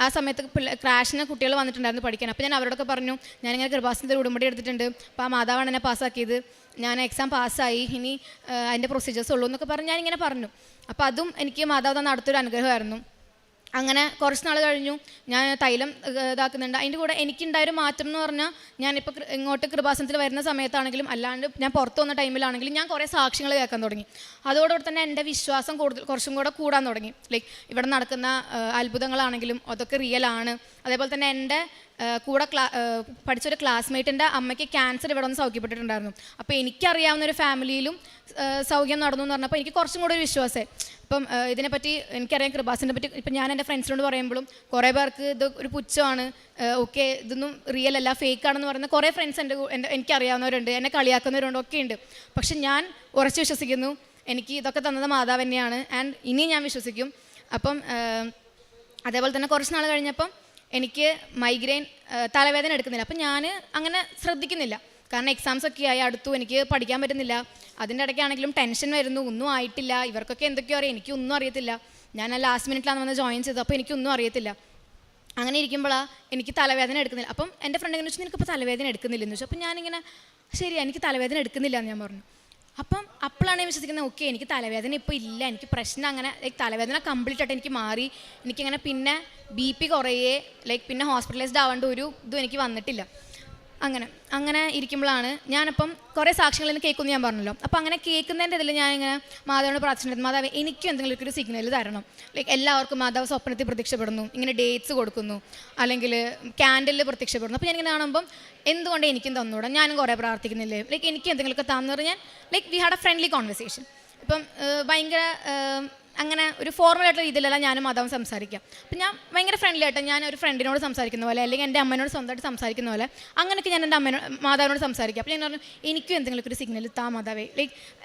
A: ആ സമയത്ത് ക്രാഷിന് കുട്ടികൾ വന്നിട്ടുണ്ടായിരുന്നു പഠിക്കാൻ. അപ്പോൾ ഞാൻ അവരോടൊക്കെ പറഞ്ഞു, ഞാനിങ്ങനെ കൃപാസനത്തിൽ ഉടമ്പടി എടുത്തിട്ടുണ്ട്, അപ്പോൾ ആ മാതാവാണ് എന്നെ പാസ്സാക്കിയത്, ഞാൻ എക്സാം പാസ്സായി, ഇനി അതിൻ്റെ പ്രൊസീജിയേഴ്സ് ഉള്ളൂ എന്നൊക്കെ പറഞ്ഞ് ഞാനിങ്ങനെ പറഞ്ഞു. അപ്പോൾ അതും എനിക്ക് മാതാവ് തന്ന അടുത്തൊരു അനുഗ്രഹമായിരുന്നു. അങ്ങനെ കുറച്ച് നാൾ കഴിഞ്ഞു, ഞാൻ തൈലം ഇതാക്കുന്നുണ്ട്. അതിൻ്റെ കൂടെ എനിക്കുണ്ടായൊരു മാറ്റം എന്ന് പറഞ്ഞാൽ, ഞാനിപ്പോൾ ഇങ്ങോട്ട് കൃപാസനത്തിൽ വരുന്ന സമയത്താണെങ്കിലും അല്ലാണ്ട് ഞാൻ പുറത്ത് വന്ന ടൈമിലാണെങ്കിലും ഞാൻ കുറേ സാക്ഷ്യങ്ങൾ കേൾക്കാൻ തുടങ്ങി. അതോടുകൂടി തന്നെ എൻ്റെ വിശ്വാസം കുറച്ചും കൂടെ കൂടാൻ തുടങ്ങി. ലൈക്ക് ഇവിടെ നടക്കുന്ന അത്ഭുതങ്ങളാണെങ്കിലും അതൊക്കെ റിയൽ ആണ്. അതേപോലെ തന്നെ എൻ്റെ കൂടെ പഠിച്ചൊരു ക്ലാസ്മേറ്റിൻ്റെ അമ്മയ്ക്ക് ക്യാൻസർ ഇവിടെ ഒന്ന് സൗഖ്യപ്പെട്ടിട്ടുണ്ടായിരുന്നു. അപ്പോൾ എനിക്കറിയാവുന്ന ഒരു ഫാമിലിയിലും സൗഖ്യം നടന്നു എന്ന് പറഞ്ഞപ്പോൾ എനിക്ക് കുറച്ചും കൂടെ ഒരു വിശ്വാസമായി. ഇപ്പം ഇതിനെപ്പറ്റി എനിക്കറിയാം, കൃപാസനെ പറ്റി ഇപ്പം ഞാൻ എൻ്റെ ഫ്രണ്ട്സിനോട് പറയുമ്പോഴും കുറേ പേർക്ക് ഇത് ഒരു പുച്ഛമാണ്, ഓക്കെ ഇതൊന്നും റിയൽ അല്ല, ഫേക്ക് ആണെന്ന് പറയുന്ന കുറേ ഫ്രണ്ട്സ് എനിക്കറിയാവുന്നവരുണ്ട്, എന്നെ കളിയാക്കുന്നവരുണ്ട്, ഒക്കെ ഉണ്ട്. പക്ഷെ ഞാൻ ഉറച്ചു വിശ്വസിക്കുന്നു, എനിക്ക് ഇതൊക്കെ തന്നത് മാതാവ് തന്നെയാണ്. ആൻഡ് ഇനി ഞാൻ വിശ്വസിക്കും. അപ്പം അതേപോലെ തന്നെ കുറച്ച് നാൾ കഴിഞ്ഞപ്പം എനിക്ക് മൈഗ്രെയിൻ, തലവേദന എടുക്കുന്നില്ല. അപ്പം ഞാൻ അങ്ങനെ ശ്രദ്ധിക്കുന്നില്ല, കാരണം എക്സാംസ് ഒക്കെ ആയി അടുത്തു, എനിക്ക് പഠിക്കാൻ പറ്റുന്നില്ല. അതിൻ്റെ ഇടയ്ക്കാണെങ്കിലും ടെൻഷൻ വരുന്നു, ഒന്നും ആയിട്ടില്ല, ഇവർക്കൊക്കെ എന്തൊക്കെയോ അറിയാം, എനിക്കൊന്നും അറിയത്തില്ല. ഞാൻ ലാസ്റ്റ് മിനിറ്റിലാണ് വന്ന് ജോയിൻ ചെയ്തത്, അപ്പോൾ എനിക്കൊന്നും അറിയത്തില്ല. അങ്ങനെ ഇരിക്കുമ്പോഴാണ് എനിക്ക് തലവേദന എടുക്കുന്നില്ല. അപ്പം എൻ്റെ ഫ്രണ്ട് ഇങ്ങനെ വെച്ചാൽ നിനക്കിപ്പോൾ തലവേദന എടുക്കുന്നില്ലെന്ന് ചോദിച്ചു. അപ്പം ഞാനിങ്ങനെ ശരി എനിക്ക് തലവേദന എടുക്കുന്നില്ല എന്ന് ഞാൻ പറഞ്ഞു. അപ്പം അപ്പോഴാണ് ഞാൻ വിശ്വസിക്കുന്നത്, ഓക്കെ എനിക്ക് തലവേദന ഇപ്പോൾ ഇല്ല, എനിക്ക് പ്രശ്നം അങ്ങനെ തലവേദന കംപ്ലീറ്റ് ആയിട്ട് എനിക്ക് മാറി, എനിക്കങ്ങനെ പിന്നെ BP കുറയേ പിന്നെ ഹോസ്പിറ്റലൈസ്ഡ് ആവേണ്ട ഒരു ഇതും എനിക്ക് വന്നിട്ടില്ല. അങ്ങനെ ഇരിക്കുമ്പോഴാണ് ഞാനിപ്പം കുറേ സാക്ഷ്യങ്ങളിൽ നിന്ന് കേൾക്കുമെന്ന് ഞാൻ പറഞ്ഞല്ലോ. അപ്പോൾ അങ്ങനെ കേൾക്കുന്നതിൻ്റെ ഇതിൽ ഞാനിങ്ങനെ മാതാവിനോട് പ്രാർത്ഥിച്ചിട്ടുണ്ട്, മാതാവ് എനിക്കും എന്തെങ്കിലും ഒരു സിഗ്നൽ തരണം. എല്ലാവർക്കും മാതാവ് സ്വപ്നത്തിൽ പ്രത്യക്ഷപ്പെടുന്നു, ഇങ്ങനെ ഡേറ്റ്സ് കൊടുക്കുന്നു, അല്ലെങ്കിൽ ക്യാൻഡലിൽ പ്രത്യക്ഷപ്പെടുന്നു. അപ്പോൾ ഞാനിങ്ങനെ കാണുമ്പം എന്തുകൊണ്ട് എനിക്കും തന്നൂടാ, ഞാനും കുറേ പ്രാർത്ഥിക്കുന്നില്ലേ, എനിക്ക് എന്തെങ്കിലുമൊക്കെ തന്നു പറഞ്ഞാൽ we had A friendly conversation. ഇപ്പം ഭയങ്കര അങ്ങനെ ഒരു ഫോർമലായിട്ടുള്ള രീതിയിലല്ല ഞാനും മാതാവും സംസാരിക്കാം. അപ്പം ഞാൻ ഭയങ്കര ഫ്രണ്ട്ലി ആയിട്ട് ഞാൻ ഒരു ഫ്രണ്ടിനോട് സംസാരിക്കുന്ന പോലെ, അല്ലെങ്കിൽ എൻ്റെ അമ്മേനോട് സ്വന്തമായിട്ട് സംസാരിക്കുന്ന പോലെ അങ്ങനെയൊക്കെ ഞാൻ എൻ്റെ മാതാവിനോട് സംസാരിക്കാം. അപ്പോൾ ഞാൻ പറഞ്ഞു എനിക്കും എന്തെങ്കിലും ഒരു സിഗ്നൽ താ മാതാവേ,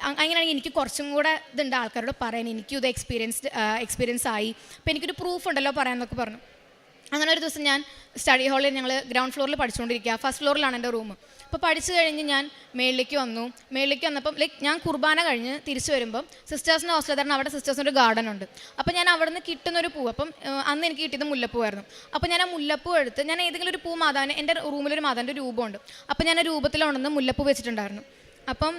A: അങ്ങനെയാണെങ്കിൽ എനിക്ക് കുറച്ചും കൂടെ ഇതുണ്ട് ആൾക്കാരോട് പറയാൻ, എനിക്കും ഇത് എക്സ്പീരിയൻസ് ആയി, അപ്പോൾ എനിക്കൊരു പ്രൂഫ് ഉണ്ടല്ലോ പറയാമെന്നൊക്കെ പറഞ്ഞു. അങ്ങനെ ഒരു ദിവസം ഞാൻ സ്റ്റഡി ഹാളിൽ ഞങ്ങൾ ഗ്രൗണ്ട് ഫ്ലോറിൽ പഠിച്ചുകൊണ്ടിരിക്കുക, ഫസ്റ്റ് ഫ്ലോറിലാണ് എൻ്റെ റൂം. അപ്പോൾ പഠിച്ചു കഴിഞ്ഞ് ഞാൻ മേളിലേക്ക് വന്നപ്പം ഞാൻ കുർബാന കഴിഞ്ഞ് തിരിച്ചു വരുമ്പം സിസ്റ്റേഴ്സിൻ്റെ ഹോസ്റ്റലിൽ തരണം, അവിടെ സിസ്റ്റേഴ്സിൻ്റെ ഒരു ഗാർഡൻ ഉണ്ട്. അപ്പോൾ ഞാൻ അവിടെ നിന്ന് കിട്ടുന്നൊരു പൂ, അപ്പം അന്ന് എനിക്ക് കിട്ടിയത് മുല്ലപ്പൂവായിരുന്നു. അപ്പോൾ ഞാൻ ആ മുല്ലപ്പൂ എടുത്ത് ഞാൻ ഏതെങ്കിലും ഒരു പൂ മാതാവിന്, എൻ്റെ റൂമിലൊരു മാതാവിൻ്റെ രൂപമുണ്ട്, അപ്പോൾ ഞാൻ ആ രൂപത്തിലുണ്ടെന്ന് മുല്ലപ്പൂ വെച്ചിട്ടുണ്ടായിരുന്നു. അപ്പം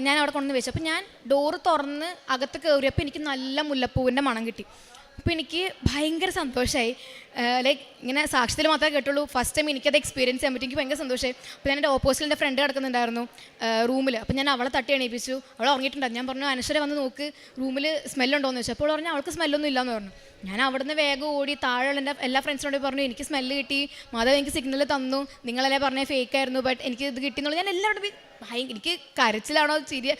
A: ഞാൻ അവിടെ കൊണ്ടുവന്ന് വെച്ചു. അപ്പം ഞാൻ ഡോറ് തുറന്ന് അകത്ത് കയറിയപ്പോൾ എനിക്ക് നല്ല മുല്ലപ്പൂവിൻ്റെ മണം കിട്ടി. അപ്പോൾ എനിക്ക് ഭയങ്കര സന്തോഷമായി. ഇങ്ങനെ സാക്ഷ്യത്തിൽ മാത്രമേ കേട്ടുള്ളൂ, ഫസ്റ്റ് ടൈം എനിക്കത് എക്സ്പീരിയൻസ് ചെയ്യാൻ പറ്റും. എനിക്ക് ഭയങ്കര സന്തോഷമായി. അപ്പോൾ ഞാൻ എൻ്റെ ഓപ്പോസിറ്റിൽ എൻ്റെ ഫ്രണ്ട് കിടക്കുന്നുണ്ടായിരുന്നു റൂമിൽ. അപ്പോൾ ഞാൻ അവളെ തട്ടി എണീപ്പിച്ചു, അവൾ ഉറങ്ങിയിട്ടുണ്ടായിരുന്നു. ഞാൻ പറഞ്ഞു അനശ്വര വന്ന് നോക്ക് റൂമിൽ സ്മെല്ലുണ്ടോയെന്ന് ചോദിച്ചു. അപ്പോൾ പറഞ്ഞു അവൾക്ക് സ്മെല്ലൊന്നും ഇല്ലയെന്ന് പറഞ്ഞു. ഞാൻ അവിടുന്ന് വേഗം ഓടി താഴെയുള്ള എൻ്റെ എല്ലാ ഫ്രണ്ട്സിനോട് പറഞ്ഞു എനിക്ക് സ്മെല്ല് കിട്ടി, മാധവ് എനിക്ക് സിഗ്നൽ തന്നു, നിങ്ങളല്ലേ പറഞ്ഞത് ഫേക്ക് ആയിരുന്നു, ബട്ട് എനിക്ക് ഇത് കിട്ടിയെന്നുള്ളത് ഞാൻ എല്ലാവരോടും എനിക്ക് കരച്ചിലാണോ ചിരിയ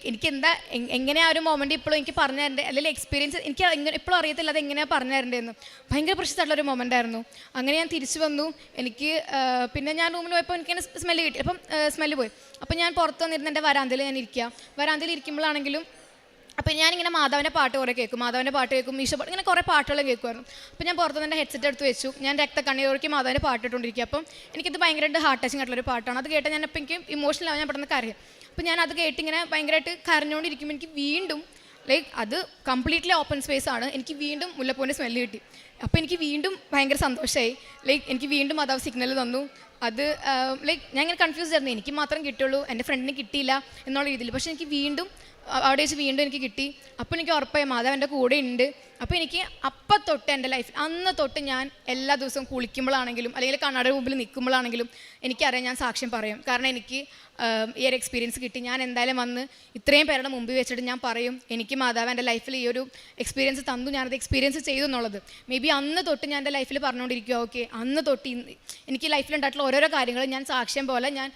A: എനിക്ക് എന്താ എങ്ങനെയാ ഒരു മൊമെൻ്റ് ഇപ്പോഴും എനിക്ക് പറഞ്ഞു തരേണ്ടത്, അല്ലെങ്കിൽ എക്സ്പീരിയൻസ് എനിക്ക് ഇപ്പോഴും അറിയത്തില്ല അത് എങ്ങനെയാണ് പറഞ്ഞു തരേണ്ടതെന്ന്. ഭയങ്കര പ്രശസ്തമായിട്ടുള്ളൊരു മൊമെൻ്റ് ആയിരുന്നു. അങ്ങനെ ഞാൻ തിരിച്ചു വന്നു. എനിക്ക് പിന്നെ ഞാൻ റൂമിൽ പോയപ്പോൾ എനിക്കിങ്ങനെ സ്മെല്ല് കിട്ടി. അപ്പം സ്മെല്ല് പോയി. അപ്പം ഞാൻ പുറത്ത് വന്നിരുന്ന എൻ്റെ വരാന്തയിൽ ഞാൻ ഇരിക്കുക. വരാന്തയിൽ ഇരിക്കുമ്പോഴാണെങ്കിലും അപ്പോൾ ഞാനിങ്ങനെ മാധവൻ്റെ പാട്ട് കുറേ കേൾക്കും, മാധവൻ്റെ പാട്ട് കേൾക്കും, ഈശോ പാട്ട്, ഇങ്ങനെ കുറേ പാട്ടുകൾ കേൾക്കുമായിരുന്നു. അപ്പോൾ ഞാൻ പുറത്തുനിന്ന് എൻ്റെ ഹെഡ്സെറ്റ് എടുത്ത് വെച്ചു, ഞാൻ രക്തക്കണ്ണീർക്ക് മാധവൻ്റെ പാട്ട് ഇട്ടുകൊണ്ടിരിക്കുക. അപ്പം എനിക്കിത് ഭയങ്കരമായിട്ട് ഹാർട്ട് ടച്ചിങ് ആയിട്ടുള്ളൊരു പാട്ടാണ്. അത് കേട്ടാൽ ഞാൻ അപ്പോൾ എനിക്ക് ഇമോഷണൽ ആവും, ഞാൻ പെട്ടെന്ന് കരയും. അപ്പോൾ ഞാൻ അത് കേട്ടിങ്ങനെ ഭയങ്കരമായിട്ട് കരഞ്ഞുകൊണ്ടിരിക്കുമ്പോൾ എനിക്ക് വീണ്ടും ലൈക്ക് അത് കംപ്ലീറ്റ്ലി ഓപ്പൺ സ്പേസ് ആണ്, എനിക്ക് വീണ്ടും മുല്ലപ്പൂവിൻ്റെ സ്മെല്ല് കിട്ടി. അപ്പോൾ എനിക്ക് വീണ്ടും ഭയങ്കര സന്തോഷമായി. ലൈക്ക് എനിക്ക് വീണ്ടും മാധവ് സിഗ്നൽ തന്നു. അത് ലൈക്ക് ഞാൻ ഇങ്ങനെ കൺഫ്യൂസ് ആയിരുന്നു, എനിക്ക് മാത്രം കിട്ടുള്ളൂ, എൻ്റെ ഫ്രണ്ടിന് കിട്ടിയില്ല എന്നുള്ള രീതിയിൽ. പക്ഷേ എനിക്ക് വീണ്ടും അവിടെ വെച്ച് വീണ്ടും എനിക്ക് കിട്ടി. അപ്പോൾ എനിക്ക് ഉറപ്പായി മാധവ് എൻ്റെ കൂടെ ഉണ്ട്. അപ്പോൾ എനിക്ക് അപ്പം തൊട്ട് എൻ്റെ ലൈഫിൽ അന്ന് തൊട്ട് ഞാൻ എല്ലാ ദിവസവും കുളിക്കുമ്പോഴാണെങ്കിലും അല്ലെങ്കിൽ കണ്ണാടിയുടെ മുമ്പിൽ നിൽക്കുമ്പോഴാണെങ്കിലും എനിക്കറിയാം ഞാൻ സാക്ഷ്യം പറയും. കാരണം എനിക്ക് ഈ ഒരു എക്സ്പീരിയൻസ് കിട്ടി. ഞാൻ എന്തായാലും വന്ന് ഇത്രയും പേരുടെ മുമ്പിൽ വെച്ചിട്ട് ഞാൻ പറയും എനിക്ക് മാധവ് എൻ്റെ ലൈഫിൽ ഈ ഒരു എക്സ്പീരിയൻസ് തന്നു, ഞാനത് എക്സ്പീരിയൻസ് ചെയ്തു എന്നുള്ളത്. മേ ബി അന്ന് തൊട്ട് ഞാൻ എൻ്റെ ലൈഫിൽ പറഞ്ഞുകൊണ്ടിരിക്കുക, ഓക്കെ അന്ന് തൊട്ട് എനിക്ക് ലൈഫിലുണ്ടായിട്ടുള്ള ഓരോരോ കാര്യങ്ങൾ ഞാൻ സാക്ഷ്യം പോലെ ഞാൻ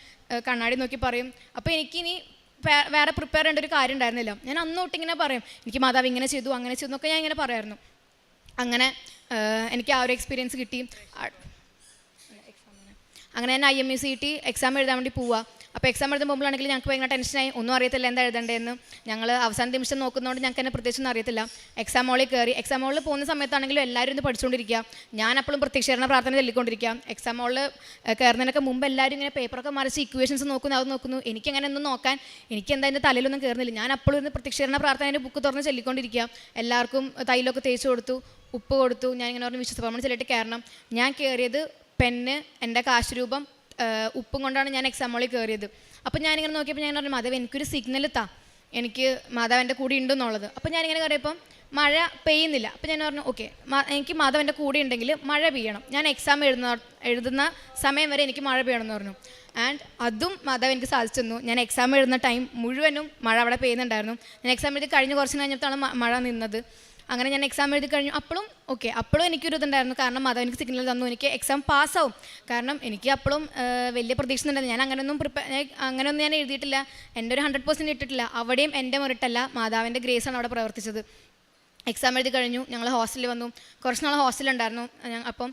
A: കണ്ണാടി നോക്കി പറയും. അപ്പോൾ എനിക്കിനി വേറെ പ്രിപ്പയർ ചെയ്യേണ്ട ഒരു കാര്യം ഉണ്ടായിരുന്നില്ല. ഞാൻ അന്ന് തൊട്ട് ഇങ്ങനെ പറയും എനിക്ക് മാധവ് ഇങ്ങനെ ചെയ്തു അങ്ങനെ ചെയ്തു എന്നൊക്കെ ഞാൻ ഇങ്ങനെ പറയായിരുന്നു. അങ്ങനെ എനിക്ക് ആ ഒരു എക്സ്പീരിയൻസ് കിട്ടി. അങ്ങനെ ഞാൻ IMUCT എക്സാം എഴുതാൻ വേണ്ടി പോവുക. അപ്പോൾ എക്സാം എഴുതാൻ പോകുമ്പോഴാണെങ്കിൽ ഞങ്ങൾക്ക് ഭയങ്കര ടെൻഷനായി, ഒന്നും അറിയത്തില്ല എന്താ എഴുതേണ്ടതെന്ന്. ഞങ്ങൾ അവസാന നിമിഷം നോക്കുന്നതുകൊണ്ട് ഞങ്ങൾക്ക് തന്നെ പ്രത്യേകിച്ചൊന്നും അറിയത്തില്ല. എക്സാം ഹോളിൽ കയറി, എക്സാം ഹോളിൽ പോകുന്ന സമയത്താണെങ്കിലും എല്ലാവരും ഇന്ന് പഠിച്ചുകൊണ്ടിരിക്കുക, ഞാൻ അപ്പോഴും പ്രത്യക്ഷീകരണ പ്രാർത്ഥന ചൊല്ലിക്കൊണ്ടിരിക്കുക. എക്സാം ഹോളിൽ കയറുന്നതിനൊക്കെ മുമ്പ് എല്ലാവരും ഇങ്ങനെ പേപ്പറൊക്കെ മറിച്ച് ഇക്വേഷൻസ് നോക്കുന്നു, അത് നോക്കുന്നു. എനിക്കങ്ങനെ ഒന്നും നോക്കാൻ എനിക്ക് എൻ്റെ തലയിലൊന്നും കയറുന്നില്ല. ഞാൻ അപ്പോഴും ഇന്ന് പ്രത്യക്ഷീകരണ പ്രാർത്ഥനേൻ്റെ ബുക്ക് തുറന്ന് ചൊല്ലിക്കൊണ്ടിരിക്കുക. എല്ലാവർക്കും തൈലൊക്കെ തേച്ച് കൊടുത്തു, ഉപ്പ് കൊടുത്തു. ഞാൻ ഇങ്ങനെ പറഞ്ഞ് വിശ്വാസപ്രമാണം ചൊല്ലിയിട്ട് കയറണം. ഞാൻ കയറിയത് പെന്ന്, എൻ്റെ കാശ് രൂപം, ഉപ്പും കൊണ്ടാണ് ഞാൻ എക്സാം ഹോളിൽ കയറിയത്. അപ്പോൾ ഞാനിങ്ങനെ നോക്കിയപ്പോൾ ഞാൻ പറഞ്ഞു മാധവ് എനിക്കൊരു സിഗ്നൽ താ, എനിക്ക് മാധവ് എൻ്റെ കൂടെ ഉണ്ടെന്നുള്ളത്. അപ്പോൾ ഞാനിങ്ങനെ കയറിയപ്പം മഴ പെയ്യുന്നില്ല. അപ്പോൾ ഞാൻ പറഞ്ഞു ഓക്കെ എനിക്ക് മാധവ് എൻ്റെ കൂടെ ഉണ്ടെങ്കിൽ മഴ പെയ്യണം, ഞാൻ എക്സാം എഴുതുന്ന സമയം വരെ എനിക്ക് മഴ പെയ്യണമെന്ന് പറഞ്ഞു. ആൻഡ് അതും മാധവ് എനിക്ക് സാധിച്ചു തന്നു. ഞാൻ എക്സാം എഴുതുന്ന ടൈം മുഴുവനും മഴ അവിടെ പെയ്യുന്നുണ്ടായിരുന്നു. ഞാൻ എക്സാം എഴുതി കഴിഞ്ഞ് കുറച്ച് കഴിഞ്ഞിട്ടാണ് മഴ നിന്നത്. അങ്ങനെ ഞാൻ എക്സാം എഴുതി കഴിഞ്ഞു. അപ്പോഴും ഓക്കെ അപ്പോഴും എനിക്കൊരു ഇതുണ്ടായിരുന്നു, കാരണം മാധവ് എനിക്ക് സിഗ്നൽ തന്നു, എനിക്ക് എക്സാം പാസ്സാവും. കാരണം എനിക്ക് അപ്പോഴും വലിയ പ്രതീക്ഷ ഉണ്ടായിരുന്നു. ഞാൻ അങ്ങനെയൊന്നും ഞാൻ എഴുതിയിട്ടില്ല, എൻ്റെ ഒരു 100% ഇട്ടിട്ടില്ല. അവിടെയും എൻ്റെ മെറിറ്റല്ല, മാധവിൻ്റെ ഗ്രേസാണ് അവിടെ പ്രവർത്തിച്ചത്. എക്സാം എഴുതി കഴിഞ്ഞു, ഞങ്ങൾ ഹോസ്റ്റലിൽ വന്നു. കുറച്ച് നാൾ ഹോസ്റ്റലുണ്ടായിരുന്നു. അപ്പം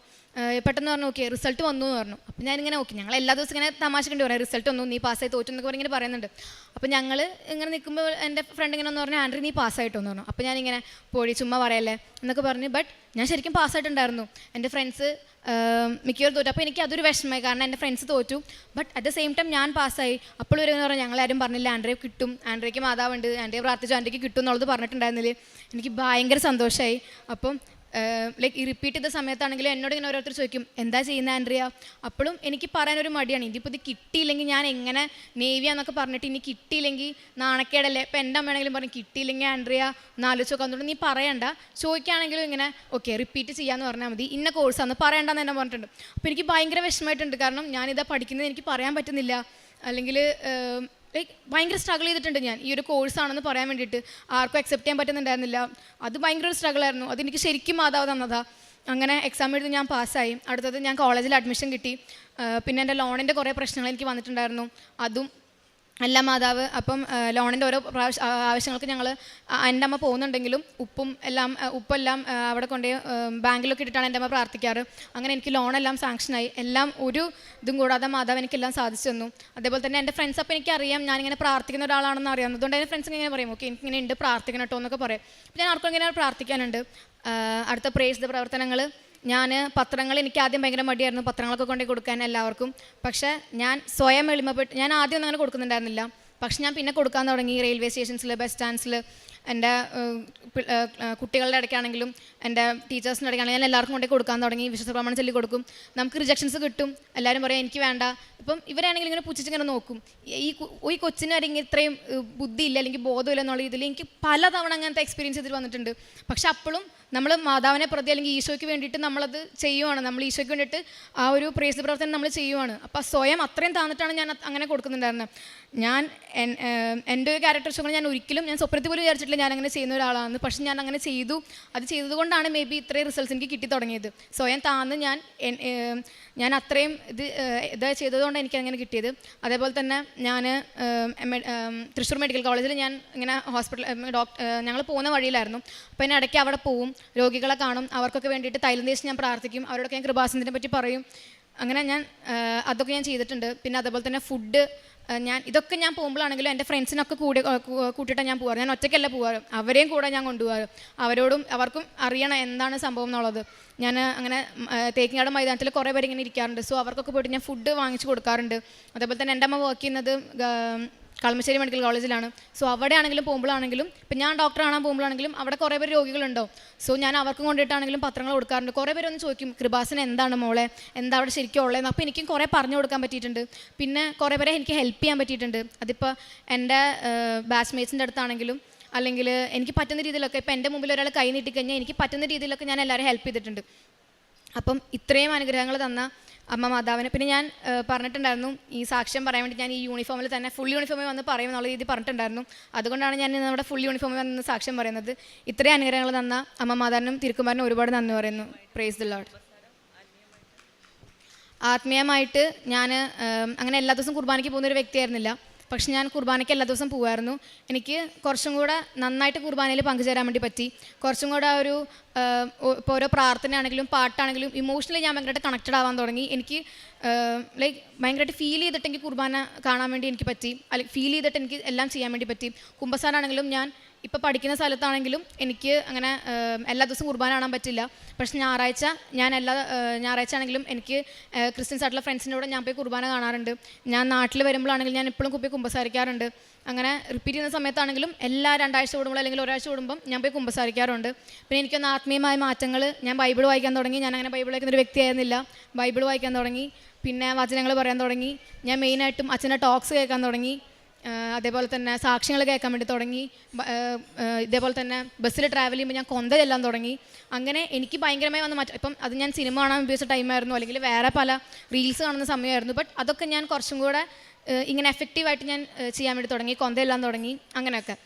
A: പെട്ടെന്ന് പറഞ്ഞു ഓക്കെ റിസൾട്ട് വന്നു എന്ന് പറഞ്ഞു. അപ്പം ഞാനിങ്ങനെ ഓക്കെ ഞങ്ങൾ എല്ലാ ദിവസം ഇങ്ങനെ തമാശക്കേണ്ടി പറയാം റിസൾട്ട് വന്നു, നീ പാസ്സായി തോറ്റു എന്നൊക്കെ ഇങ്ങനെ പറയുന്നുണ്ട്. അപ്പോൾ ഞങ്ങൾ ഇങ്ങനെ നിൽക്കുമ്പോൾ എൻ്റെ ഫ്രണ്ട് ഇങ്ങനെ ഒന്ന് പറഞ്ഞു ആൻഡ്രി നീ പാസ്സായിട്ടോ എന്ന് പറഞ്ഞു. അപ്പോൾ ഞാനിങ്ങനെ പോയി ചുമ്മാ പറയല്ലേ എന്നൊക്കെ പറഞ്ഞു. ബട്ട് ഞാൻ ശരിക്കും പാസ്സായിട്ടുണ്ടായിരുന്നു. എൻ്റെ ഫ്രണ്ട്സ് മിക്കവരും തോറ്റു. അപ്പോൾ എനിക്ക് അതൊരു വിഷമമായി, കാരണം എൻ്റെ ഫ്രണ്ട്സ് തോറ്റു. But at the same time ഞാൻ പാസ്സായി. അപ്പോൾ ഇവരെന്ന് പറഞ്ഞു ഞങ്ങളാരും പറഞ്ഞില്ല ആൻഡ്രയെ കിട്ടും, ആൻഡ്രയ്ക്ക് മാതാവുണ്ട്, ആൻഡ്രയെ പ്രാർത്ഥിച്ചു ആൻഡ്രയ്ക്ക് കിട്ടും എന്നുള്ളത് പറഞ്ഞിട്ടുണ്ടായിരുന്നില്ല. എനിക്ക് ഭയങ്കര സന്തോഷമായി. അപ്പം ലൈക്ക് ഈ റിപ്പീറ്റ് ചെയ്ത സമയത്താണെങ്കിലും എന്നോട് ഇങ്ങനെ ഓരോരുത്തർ ചോദിക്കും എന്താ ചെയ്യുന്ന ആൻഡ്രിയ. അപ്പോഴും എനിക്ക് പറയാനൊരു മടിയാണ്, ഇതിപ്പോൾ ഇത് കിട്ടിയില്ലെങ്കിൽ ഞാൻ എങ്ങനെ നേവിയാന്നൊക്കെ പറഞ്ഞിട്ട് ഇനി കിട്ടിയില്ലെങ്കിൽ നാണക്കേടല്ലേ. ഇപ്പം എൻ്റെ അമ്മയാണെങ്കിലും പറഞ്ഞു കിട്ടിയില്ലെങ്കിൽ ആൻഡ്രിയ നാലോചിച്ച് നോക്കാൻ തുടങ്ങി, നീ പറയണ്ട, ചോദിക്കുകയാണെങ്കിലും ഇങ്ങനെ ഓക്കെ റിപ്പീറ്റ് ചെയ്യാമെന്ന് പറഞ്ഞാൽ മതി, ഇന്ന കോഴ്സാണെന്ന് പറയണ്ടെന്ന് എന്നെ പറഞ്ഞിട്ടുണ്ട്. അപ്പോൾ എനിക്ക് ഭയങ്കര വിഷമമായിട്ടുണ്ട്, കാരണം ഞാനിതാ പഠിക്കുന്നത് എനിക്ക് പറയാൻ പറ്റുന്നില്ല, അല്ലെങ്കിൽ ലൈക്ക് ഭയങ്കര സ്ട്രഗിൾ ചെയ്തിട്ടുണ്ട് ഞാൻ ഈ ഒരു കോഴ്സാണെന്ന് പറയാൻ വേണ്ടിയിട്ട്. ആർക്കും അക്സെപ്റ്റ് ചെയ്യാൻ പറ്റുന്നുണ്ടായിരുന്നില്ല. അത് ഭയങ്കര ഒരു സ്ട്രഗിളായിരുന്നു. അതെനിക്ക് ശരിക്കും മാതാവ് തന്നതാ. അങ്ങനെ എക്സാം എഴുതി ഞാൻ പാസ്സായി. അടുത്തത് ഞാൻ കോളേജിൽ അഡ്മിഷൻ കിട്ടി. പിന്നെ എൻ്റെ ലോണിൻ്റെ കുറേ പ്രശ്നങ്ങൾ എനിക്ക് വന്നിട്ടുണ്ടായിരുന്നു, അതും അല്ല മാതാവ്. അപ്പം ലോണിൻ്റെ ഓരോ ആവശ്യങ്ങൾക്ക് ഞങ്ങൾ എൻ്റെ അമ്മ പോകുന്നുണ്ടെങ്കിലും ഉപ്പെല്ലാം അവിടെ കൊണ്ടുപോയി ബാങ്കിലൊക്കെ ഇട്ടിട്ടാണ് എൻ്റെ അമ്മ പ്രാർത്ഥിക്കാറ്. അങ്ങനെ എനിക്ക് ലോണെല്ലാം സാങ്ഷനായി. എല്ലാം ഒരു ഇതും കൂടാതെ മാതാവ് എനിക്കെല്ലാം സാധിച്ചു തന്നു. അതേപോലെ തന്നെ എൻ്റെ ഫ്രണ്ട്സ് അപ്പോൾ എനിക്കറിയാം ഞാനിങ്ങനെ പ്രാർത്ഥിക്കുന്ന ഒരാളാണെന്ന് അറിയാം. അതുകൊണ്ട് എൻ്റെ ഫ്രണ്ട്സ് ഇങ്ങനെ പറയും ഓക്കെ എനിക്കിങ്ങനെ ഉണ്ട് പ്രാർത്ഥിക്കണം കേട്ടോ എന്നൊക്കെ പറയും. അപ്പോൾ ഞാൻ ആർക്കും ഇങ്ങനെ പ്രാർത്ഥിക്കാനുണ്ട്. അടുത്ത പ്രേക്ഷിത പ്രവർത്തനങ്ങൾ പത്രങ്ങൾ എനിക്ക് ആദ്യം ഭയങ്കര മടിയായിരുന്നു, പത്രങ്ങളൊക്കെ കൊണ്ടുപോയി കൊടുക്കാൻ എല്ലാവർക്കും. പക്ഷേ ഞാൻ സ്വയം എളിമപ്പെട്ട് ഞാൻ ആദ്യം ഒന്നും അങ്ങനെ കൊടുക്കുന്നുണ്ടായിരുന്നില്ല. പക്ഷെ ഞാൻ പിന്നെ കൊടുക്കാൻ തുടങ്ങി. റെയിൽവേ സ്റ്റേഷൻസിൽ, ബസ് സ്റ്റാൻഡ്സിൽ, എൻ്റെ കുട്ടികളുടെ ഇടയ്ക്കാണെങ്കിലും എൻ്റെ ടീച്ചേഴ്സിൻ്റെ ഇടയ്ക്കാണെങ്കിലും ഞാൻ എല്ലാവർക്കും കൊണ്ടേ കൊടുക്കാൻ തുടങ്ങി. വിശ്വാസപ്രമാണം ചൊല്ലി കൊടുക്കും. നമുക്ക് റിജക്ഷൻസ് കിട്ടും, എല്ലാവരും പറയാം എനിക്ക് വേണ്ട. ഇപ്പം ഇവരാണെങ്കിൽ ഇങ്ങനെ പുച്ഛിച്ചിങ്ങനെ നോക്കും, ഈ കൊച്ചിന് അല്ലെങ്കിൽ ഇത്രയും ബുദ്ധിയില്ല അല്ലെങ്കിൽ ബോധമില്ല എന്നുള്ള രീതിയിൽ എനിക്ക് പലതവണ അങ്ങനത്തെ എക്സ്പീരിയൻസ് ചെയ്തിട്ട് വന്നിട്ടുണ്ട്. പക്ഷെ അപ്പോഴും നമ്മൾ മാതാവിനെ പ്രതി അല്ലെങ്കിൽ ഈശോയ്ക്ക് വേണ്ടിയിട്ട് നമ്മളത് ചെയ്യുവാണ്, നമ്മൾ ഈശോയ്ക്ക് വേണ്ടിയിട്ട് ആ ഒരു പ്രേക്ഷിത പ്രവർത്തനം നമ്മൾ ചെയ്യുവാണ്. അപ്പോൾ സ്വയം അത്രയും താന്നിട്ടാണ് ഞാൻ അങ്ങനെ കൊടുക്കുന്നുണ്ടായിരുന്നത്. ഞാൻ എൻ്റെ ഒരു ക്യാരക്ടർ കൊണ്ട് ഞാൻ ഒരിക്കലും ഞാൻ സ്വപ്നത്തിൽ പോലും വിചാരിച്ചിട്ടില്ല ഞാൻ അങ്ങനെ ചെയ്യുന്ന ഒരാളാണ്. പക്ഷെ ഞാൻ അങ്ങനെ ചെയ്തു. അത് ചെയ്തതുകൊണ്ടാണ് മേ ബി ഇത്രയും റിസൾട്ട്സ് എനിക്ക് കിട്ടി തുടങ്ങിയത്. സ്വയം താന്ന് ഞാൻ അത്രയും ഇത് ചെയ്തതുകൊണ്ടാണ് എനിക്കങ്ങനെ കിട്ടിയത്. അതേപോലെ തന്നെ ഞാൻ തൃശ്ശൂർ മെഡിക്കൽ കോളേജിൽ ഞാൻ ഇങ്ങനെ ഞങ്ങൾ പോകുന്ന വഴിയിലായിരുന്നു. അപ്പോൾ ഞാൻ ഇടയ്ക്ക് അവിടെ പോവും, രോഗികളെ കാണും, അവർക്കൊക്കെ വേണ്ടിയിട്ട് തൈലം തേച്ച് ഞാൻ പ്രാർത്ഥിക്കും, അവരോടൊക്കെ ഞാൻ കൃപാസനത്തിനെ പറ്റി പറയും. അങ്ങനെ ഞാൻ അതൊക്കെ ഞാൻ ചെയ്തിട്ടുണ്ട്. പിന്നെ അതേപോലെ തന്നെ ഫുഡ് ഇതൊക്കെ ഞാൻ പോകുമ്പോഴാണെങ്കിലും എൻ്റെ ഫ്രണ്ട്സിനൊക്കെ കൂട്ടിയിട്ടാണ് ഞാൻ പോകാറ്. ഞാൻ ഒറ്റയ്ക്കല്ല പോകാറ്, അവരെയും കൂടെ ഞാൻ കൊണ്ടുപോകാറ്. അവർക്കും അറിയണം എന്താണ് സംഭവം എന്നുള്ളത്. ഞാൻ അങ്ങനെ തേക്കിങ്ങാട് മൈതാനത്തിൽ കുറേ പേര് ഇങ്ങനെ ഇരിക്കാറുണ്ട്. സോ അവർക്കൊക്കെ പോയിട്ട് ഞാൻ ഫുഡ് വാങ്ങിച്ച് കൊടുക്കാറുണ്ട്. അതേപോലെ തന്നെ എൻ്റെ അമ്മ വർക്ക് ചെയ്യുന്നത് കളമശ്ശേരി മെഡിക്കൽ കോളേജിലാണ്. സോ അവിടെ ആണെങ്കിലും പോകുമ്പോഴാണെങ്കിലും, ഇപ്പം ഞാൻ ഡോക്ടറെ കാണാൻ പോകുമ്പോഴാണെങ്കിലും അവിടെ കുറേ പേര് രോഗികളുണ്ടാവും. സോ ഞാൻ അവർക്കും കൊണ്ടിട്ടാണെങ്കിലും പത്രങ്ങൾ കൊടുക്കാറുണ്ട്. കുറേ പേര് ഒന്ന് ചോദിക്കും, കൃപാസന എന്താണ് മോളെ, എന്താ അവിടെ ശരിക്കും ഉള്ളതെന്ന്. അപ്പോൾ എനിക്കും കുറേ പറഞ്ഞു കൊടുക്കാൻ പറ്റിയിട്ടുണ്ട്. പിന്നെ കുറേ പേരെ എനിക്ക് ഹെൽപ്പ് ചെയ്യാൻ പറ്റിയിട്ടുണ്ട്. അതിപ്പോൾ എൻ്റെ ബാച്ച്മേറ്റ്സിൻ്റെ അടുത്താണെങ്കിലും അല്ലെങ്കിൽ എനിക്ക് പറ്റുന്ന രീതിയിലൊക്കെ, ഇപ്പോൾ എൻ്റെ മുമ്പിൽ ഒരാൾ കൈ നീട്ടിക്കഴിഞ്ഞാൽ എനിക്ക് പറ്റുന്ന രീതിയിലൊക്കെ ഞാൻ എല്ലാവരെയും ഹെൽപ്പ് ചെയ്തിട്ടുണ്ട്. അപ്പം ഇത്രയും അനുഗ്രഹങ്ങൾ തന്ന അമ്മ മാതാവിന് പിന്നെ ഞാൻ പറഞ്ഞിട്ടുണ്ടായിരുന്നു, ഈ സാക്ഷ്യം പറയാൻ വേണ്ടി ഞാൻ ഈ യൂണിഫോമിൽ തന്നെ ഫുൾ യൂണിഫോമിൽ വന്ന് പറയുമെന്നുള്ള രീതി പറഞ്ഞിട്ടുണ്ടായിരുന്നു. അതുകൊണ്ടാണ് ഞാൻ നമ്മുടെ ഫുൾ യൂണിഫോമിൽ വന്ന് സാക്ഷ്യം പറയുന്നത്. ഇത്രയും അനുഗ്രഹങ്ങൾ തന്ന അമ്മ മാതാവിനും തിരുക്കുമാരനും ഒരുപാട് നന്ദി പറയുന്നു. Praise the Lord. ആത്മീയമായിട്ട് ഞാൻ അങ്ങനെ എല്ലാ ദിവസവും കുർബാനയ്ക്ക് പോകുന്നൊരു വ്യക്തിയായിരുന്നില്ല. പക്ഷെ ഞാൻ കുർബാനയ്ക്ക് എല്ലാ ദിവസവും പോകുമായിരുന്നു. എനിക്ക് കുറച്ചും കൂടെ നന്നായിട്ട് കുർബാനയിൽ പങ്കുചേരാൻ വേണ്ടി പറ്റി. കുറച്ചും കൂടെ ഒരു ഇപ്പോൾ ഓരോ പ്രാർത്ഥനയാണെങ്കിലും പാട്ടാണെങ്കിലും ഇമോഷണലി ഞാൻ ഭയങ്കരമായിട്ട് കണക്റ്റഡ് ആവാൻ തുടങ്ങി. എനിക്ക് ലൈക്ക് ഭയങ്കരമായിട്ട് ഫീൽ ചെയ്തിട്ട് എനിക്ക് കുർബാന കാണാൻ വേണ്ടി എനിക്ക് പറ്റി, അല്ലെങ്കിൽ ഫീൽ ചെയ്തിട്ട് എനിക്ക് എല്ലാം ചെയ്യാൻ വേണ്ടി പറ്റി. കുമ്പസാരാണെങ്കിലും ഞാൻ ഇപ്പോൾ പഠിക്കുന്ന സ്ഥലത്താണെങ്കിലും എനിക്ക് അങ്ങനെ എല്ലാ ദിവസവും കുർബാന കാണാൻ പറ്റില്ല. പക്ഷെ ഞാൻ എല്ലാ ഞായറാഴ്ച ആണെങ്കിലും എനിക്ക് ക്രിസ്ത്യൻസ് ആയിട്ടുള്ള ഫ്രണ്ട്സിൻ്റെ കൂടെ ഞാൻ പോയി കുർബാന കാണാറുണ്ട്. ഞാൻ നാട്ടിൽ വരുമ്പോഴാണെങ്കിലും ഞാൻ എപ്പോഴും പോയി കുമ്പസാരിക്കാറുണ്ട്. അങ്ങനെ റിപ്പീറ്റ് ചെയ്യുന്ന സമയത്താണെങ്കിലും എല്ലാ 2 ആഴ്ച കൂടുമ്പോൾ അല്ലെങ്കിൽ ഒരാഴ്ച കൂടുമ്പം ഞാൻ പോയി കുമ്പസാരിക്കാറുണ്ട്. പിന്നെ എനിക്കൊന്ന് ആത്മീയമായ മാറ്റങ്ങൾ, ഞാൻ ബൈബിൾ വായിക്കാൻ തുടങ്ങി. ഞാൻ അങ്ങനെ ബൈബിൾ വായിക്കുന്നൊരു വ്യക്തിയായിരുന്നില്ല. ബൈബിൾ വായിക്കാൻ തുടങ്ങി, പിന്നെ വചനങ്ങൾ പറയാൻ തുടങ്ങി. ഞാൻ മെയിനായിട്ടും അച്ഛൻ്റെ ടോക്സ് കേൾക്കാൻ തുടങ്ങി. അതേപോലെ തന്നെ സാക്ഷ്യങ്ങൾ കേൾക്കാൻ വേണ്ടി തുടങ്ങി. ഇതേപോലെ തന്നെ ബസ്സിൽ ട്രാവൽ ചെയ്യുമ്പോൾ ഞാൻ കൊന്ത ചെല്ലാൻ തുടങ്ങി. അങ്ങനെ എനിക്ക് ഭയങ്കരമായി വന്ന മാറ്റം. ഇപ്പം അത് ഞാൻ സിനിമ കാണാൻ ഉപയോഗിച്ച ടൈമായിരുന്നു, അല്ലെങ്കിൽ വേറെ പല റീൽസ് കാണുന്ന സമയമായിരുന്നു. ബട്ട് അതൊക്കെ ഞാൻ കുറച്ചും കൂടെ ഇങ്ങനെ എഫക്റ്റീവായിട്ട് ഞാൻ ചെയ്യാൻ വേണ്ടി തുടങ്ങി, കൊന്ത ചെല്ലാൻ തുടങ്ങി, അങ്ങനെയൊക്കെ.